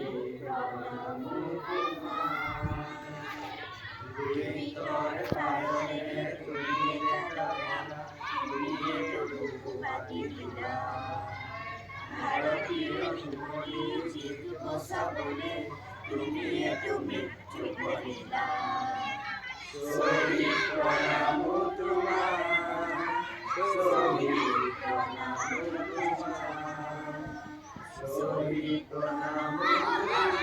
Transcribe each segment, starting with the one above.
প্ৰণামো তোমাক। দুৰিতৰ কাৰণে তুমি এটা তৰা, তুমিয়েতো বুকু পাতি দিলা। ভাৰতীয় যুৱতী জীক বচাবলে তুমিয়েতো মৃত্যু বৰিলা। শ্বহীদ প্ৰণামো তোমাক, শ্বহীদ প্ৰণামো তোমাক, শ্বহীদ প্ৰণামো তোমাক,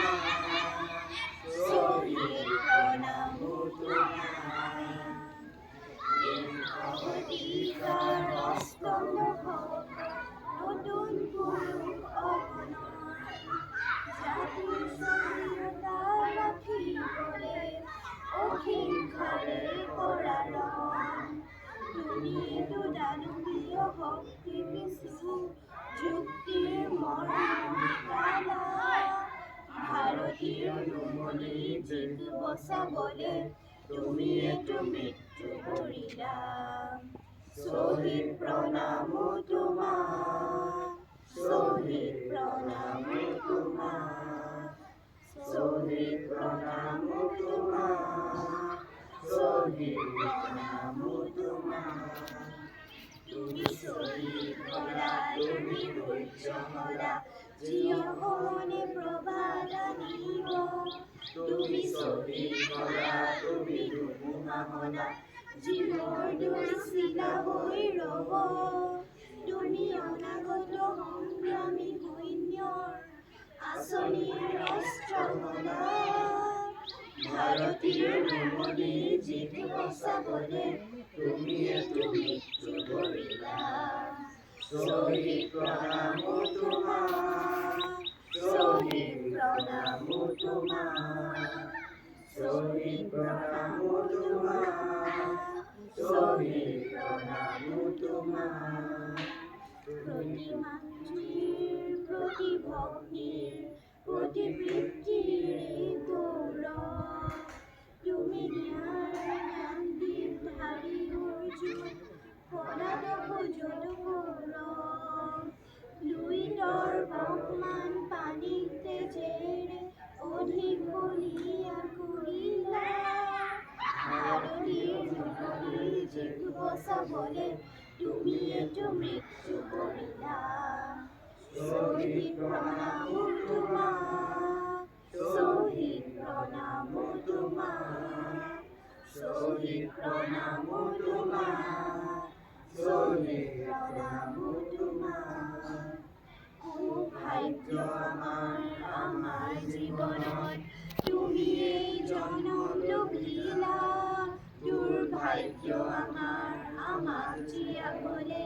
শ্বহীদ প্ৰণামো তোমাক। অধিকাৰ অষ্টম নতুন পুৰুষ অগণন, জাতিৰ স্বাধীনতা ৰাখিবলে অহিংসাৰে কৰাৰণ। তুমিয়েতো দানৱীয় শক্তি কিছু যুক্তিৰ মৰ্ম শিকালা। ভাৰতীয় ৰুমনী জীক বচাবলে তুমিয়েতো মৃত্যু বৰিলা। শ্বহীদ প্ৰণামো তোমাক, শ্বহীদ প্ৰণামো তোমাক, শ্বহীদ প্ৰণামো তোমাক, শ্বহীদ প্ৰণামো তোমাক। তুমি শ্বহীদ হ'লা, তুমি সূৰ্য হ'লা, যি অসমলে প্ৰভাত আনিব। তুমি শ্বহীদ হ'লা, তুমি ধুমুহা হ'লা, যি মোৰ দৰে চিলা হৈ ৰ'ব। তুমি অনাগত সংগ্ৰামী সৈন্যৰ আঁচনিৰ অস্ত্ৰ হ'লা। ভাৰতীয় ৰুমনী জীক বচাবলে তুমিয়েতো মৃত্যু বৰিলা। শ্বহীদ প্ৰণামো তোমাক, শ্বহীদ প্ৰণামো তোমাক, শ্বহীদ প্ৰণামো তোমাক, শ্বহীদ প্ৰণামো তোমাক। প্ৰতি মাতৃৰ প্ৰতি ভগ্নীৰ প্ৰতি পিতৃৰ গৌৰৱ, তুমি ন্যায়ৰ জ্ঞানদীপধাৰী অৰ্জুন, পলাতক যদুকৌৰৱ। লুইতৰ বহ্মান পানীক তেজেৰে অধিক বলীয়া কৰিলা। ভাৰতীৰ ৰুমনী জীক বচাবলে তুমিয়েতো মৃত্যু বৰিলা। শ্বহীদ প্ৰণামো তোমাক, শ্বহীদ প্ৰণামো তোমাক, শ্বহীদ প্ৰণামো তোমাক, শ্বহীদ প্ৰণামো তোমাক। সৌভাগ্য আমাৰ জীৱনত তুমিয়েই জনম লভিলা। দুৰ্ভাগ্য আমাক জীয়াবলে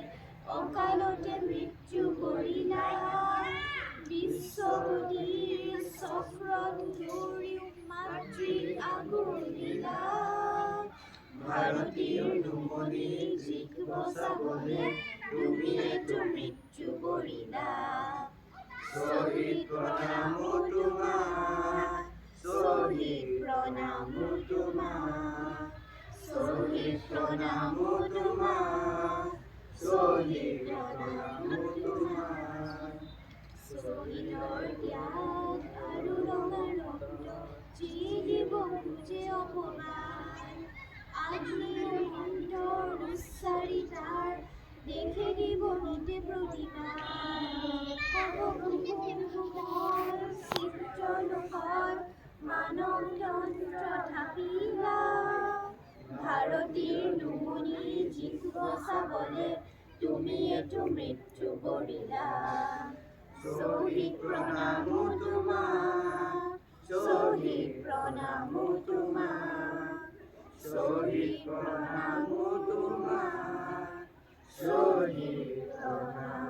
অকালতে মৃত্যু বৰিলা। বিশ্বগতিৰ চক্ৰত ধৰিও মাতৃক আগুন দিলা। ভাৰতীয় ৰুমনী জীক বচাবলে তুমিয়েতো মৃত্যু বৰিলা। শ্বহীদ প্ৰণামো তোমাক, শ্বহীদ প্ৰণামো তোমাক, শ্বহীদ প্ৰণামো তোমাক, শ্বহীদ প্ৰণামো তোমাক। শ্বহীদৰ ত্যাগ আৰু ৰঙা ৰক্ত যি দিব খোজে অপমান, আগ্নেয় মন্ত্ৰৰ উচ্চাৰিতাৰ দেশে দিব নিতে প্ৰতিবাদ। চিত্ৰলোকত মানৱ তন্ত্ৰ থাপিলা। ভাৰতীৰ ৰুমনী জীক বচাবলে তুমিয়েতো মৃত্যু বৰিলা। শ্বহীদ প্ৰণামো তোমাক, শ্বহীদ প্ৰণামো তোমাক, শ্বহীদ প্ৰণামো তোমাক, শ্বহীদ প্ৰণামো